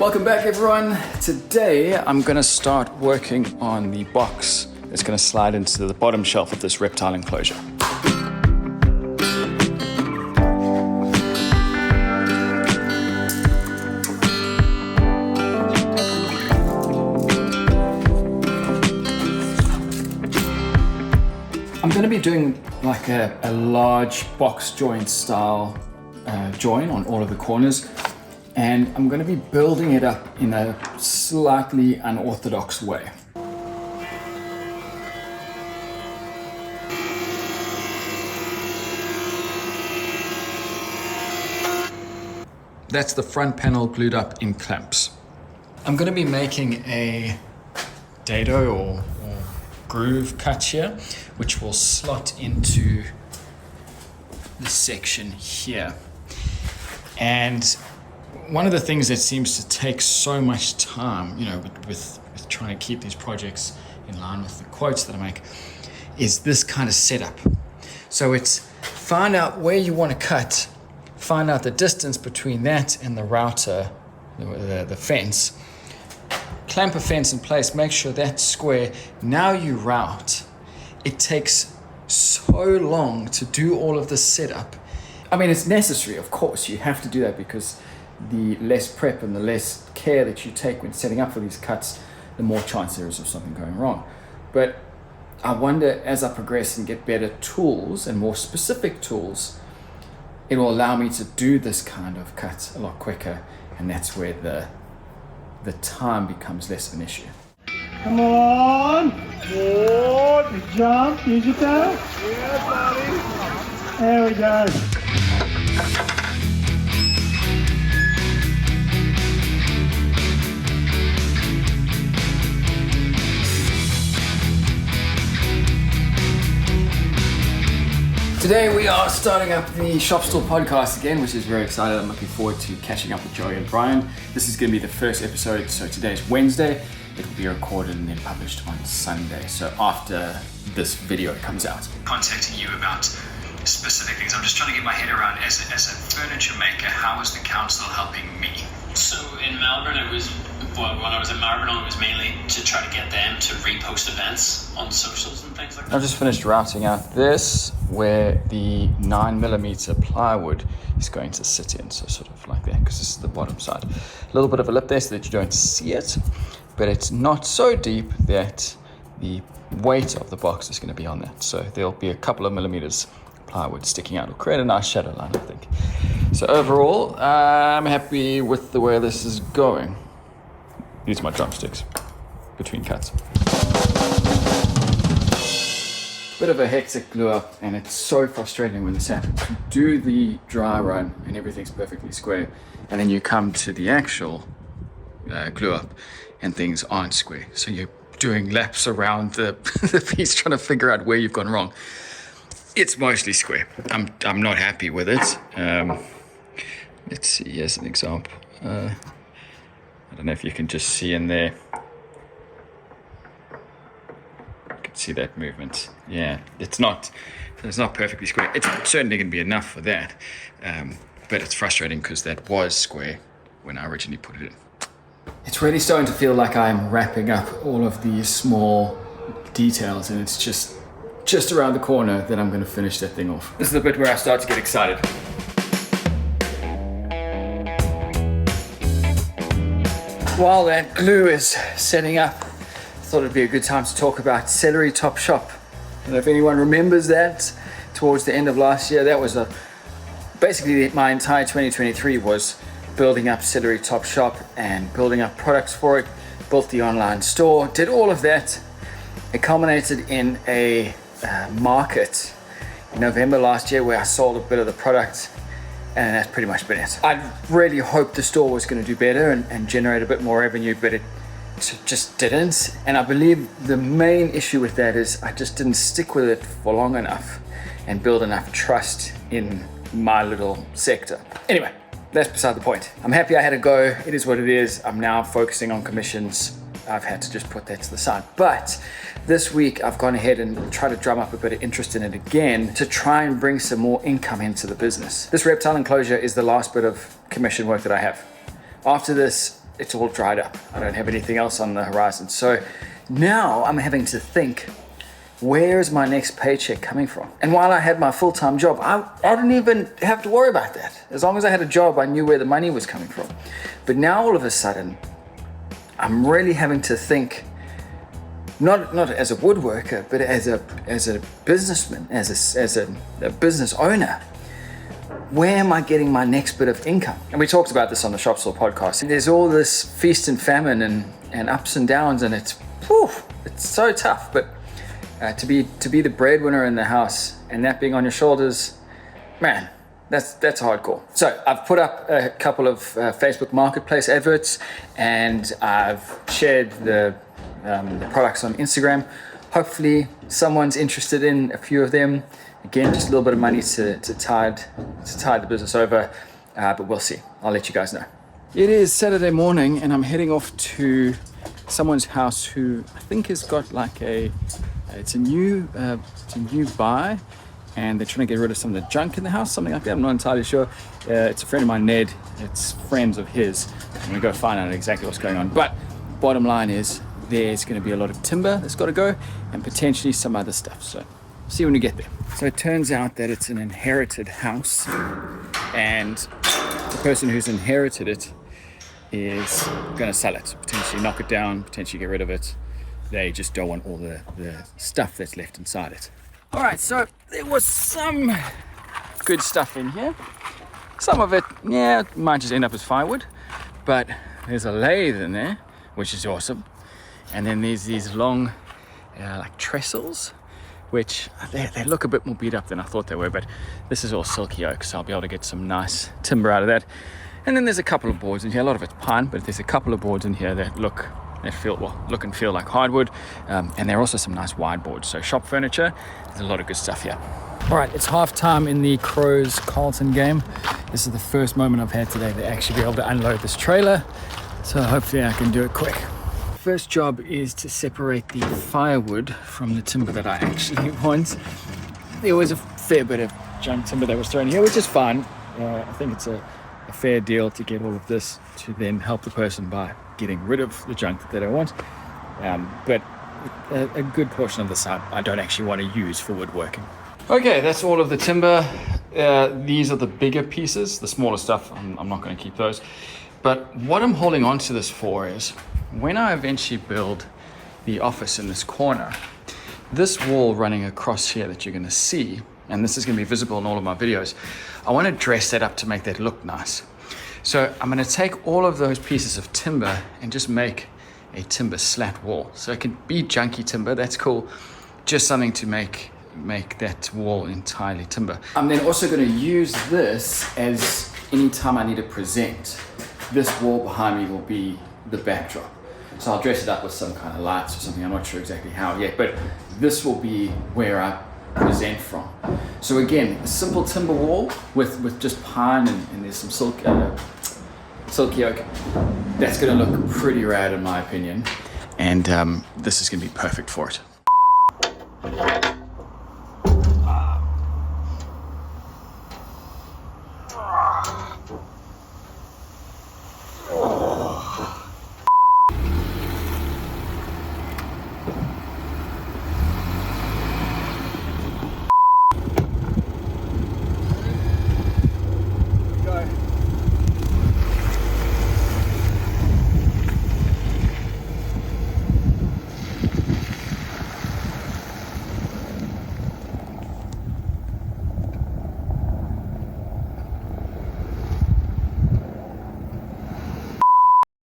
Welcome back everyone. Today I'm going to start working on the box that's going to slide into the bottom shelf of this reptile enclosure. I'm going to be doing like a large box joint style join on all of the corners, and I'm going to be building it up in a slightly unorthodox way. That's the front panel glued up in clamps. I'm going to be making a dado or groove cut here, which will slot into this section here. And one of the things that seems to take so much time, you know, with trying to keep these projects in line with the quotes that I make, is this kind of setup. So it's find out where you want to cut, find out the distance between that and the router, the fence, clamp a fence in place, make sure that's square. Now you route. It takes so long to do all of this setup. I mean, it's necessary, of course. You have to do that because the less prep and the less care that you take when setting up for these cuts, the more chance there is of something going wrong. But I wonder, as I progress and get better tools and more specific tools, it will allow me to do this kind of cut a lot quicker, and that's where the time becomes less of an issue. Come on! Good jump, use your toe. Yeah, buddy. There we go. Today we are starting up the Shop Store podcast again, which is very exciting. I'm looking forward to catching up with Joey and Brian. This is going to be the first episode, so today's Wednesday. It will be recorded and then published on Sunday, so after this video comes out. Contacting you about specific things. I'm just trying to get my head around, as a furniture maker, how is the council helping me? So in Melbourne, when I was in Melbourne, it was mainly to try to get them to repost events on socials and things like that. I've just finished routing out this, where the 9mm plywood is going to sit in, so sort of like that, because this is the bottom side. A little bit of a lip there so that you don't see it, but it's not so deep that the weight of the box is going to be on that. So there'll be a couple of millimeters plywood sticking out. It'll create a nice shadow line, I think. So overall, I'm happy with the way this is going. These are my drumsticks between cuts. Bit of a hectic glue up, and it's so frustrating when this happens. You do the dry run and everything's perfectly square, and then you come to the actual glue up and things aren't square. So you're doing laps around the piece trying to figure out where you've gone wrong. It's mostly square. I'm not happy with it. Let's see, as an example. I don't know if you can just see in there. You can see that movement. Yeah, it's not perfectly square. It's certainly going to be enough for that, but it's frustrating because that was square when I originally put it in. It's really starting to feel like I'm wrapping up all of these small details, and it's just around the corner that I'm going to finish that thing off. This is the bit where I start to get excited. While that glue is setting up, I thought it'd be a good time to talk about Celery Top Shop. I don't know if anyone remembers that. Towards the end of last year, that was basically my entire 2023 was building up Celery Top Shop and building up products for it, built the online store, did all of that. It culminated in a market in November last year where I sold a bit of the product, and that's pretty much been it. I really hoped the store was going to do better and generate a bit more revenue, but it just didn't. And I believe the main issue with that is I just didn't stick with it for long enough and build enough trust in my little sector. Anyway, that's beside the point. I'm happy I had a go. It is what it is. I'm now focusing on commissions. I've had to just put that to the side. But this week I've gone ahead and tried to drum up a bit of interest in it again to try and bring some more income into the business. This reptile enclosure is the last bit of commission work that I have. After this, it's all dried up. I don't have anything else on the horizon. So now I'm having to think, where is my next paycheck coming from? And while I had my full-time job, I didn't even have to worry about that. As long as I had a job, I knew where the money was coming from. But now all of a sudden, I'm really having to think, not as a woodworker, but as a businessman, as a business owner. Where am I getting my next bit of income? And we talked about this on the Shop Store podcast. And there's all this feast and famine and ups and downs, and it's so tough. But to be the breadwinner in the house and that being on your shoulders, man, that's hardcore. So I've put up a couple of Facebook Marketplace adverts, and I've shared the products on Instagram. Hopefully someone's interested in a few of them. Again, just a little bit of money to tide the business over, but we'll see. I'll let you guys know. It is Saturday morning, and I'm heading off to someone's house who I think has got like it's a new buy, and they're trying to get rid of some of the junk in the house, something like that. I'm not entirely sure. It's a friend of mine, Ned. It's friends of his. I'm gonna go find out exactly what's going on. But bottom line is, there's going to be a lot of timber that's got to go, and potentially some other stuff. So see when we get there. So it turns out that it's an inherited house, and the person who's inherited it is going to sell it, potentially knock it down, potentially get rid of it. They just don't want all the stuff that's left inside it. All right, so there was some good stuff in here. Some of it, yeah, might just end up as firewood, but there's a lathe in there, which is awesome. And then there's these long like trestles, which they look a bit more beat up than I thought they were, but this is all silky oak, so I'll be able to get some nice timber out of that. And then there's a couple of boards in here. A lot of it's pine, but there's a couple of boards in here that look and feel like hardwood, and there are also some nice wide boards. So shop furniture, there's a lot of good stuff here. All right, it's half time in the Crows Carlton game. This is the first moment I've had today to actually be able to unload this trailer, so hopefully I can do it quick. First job is to separate the firewood from the timber that I actually want. There was a fair bit of junk timber that was thrown here, which is fine. I think it's a fair deal to get all of this to then help the person by getting rid of the junk that they don't want. But a good portion of this I don't actually want to use for woodworking. Okay, that's all of the timber. These are the bigger pieces. The smaller stuff, I'm not going to keep those. But what I'm holding on to this for is, when I eventually build the office in this corner, this wall running across here that you're going to see, and this is going to be visible in all of my videos, I want to dress that up to make that look nice. So I'm going to take all of those pieces of timber and just make a timber slat wall. So it can be junky timber, that's cool, just something to make that wall entirely timber. I'm then also going to use this as any time I need to present. This wall behind me will be the backdrop. So I'll dress it up with some kind of lights or something. I'm not sure exactly how yet, but this will be where I present from. So again, a simple timber wall with just pine and there's some silky oak. That's gonna look pretty rad in my opinion. And this is gonna be perfect for it.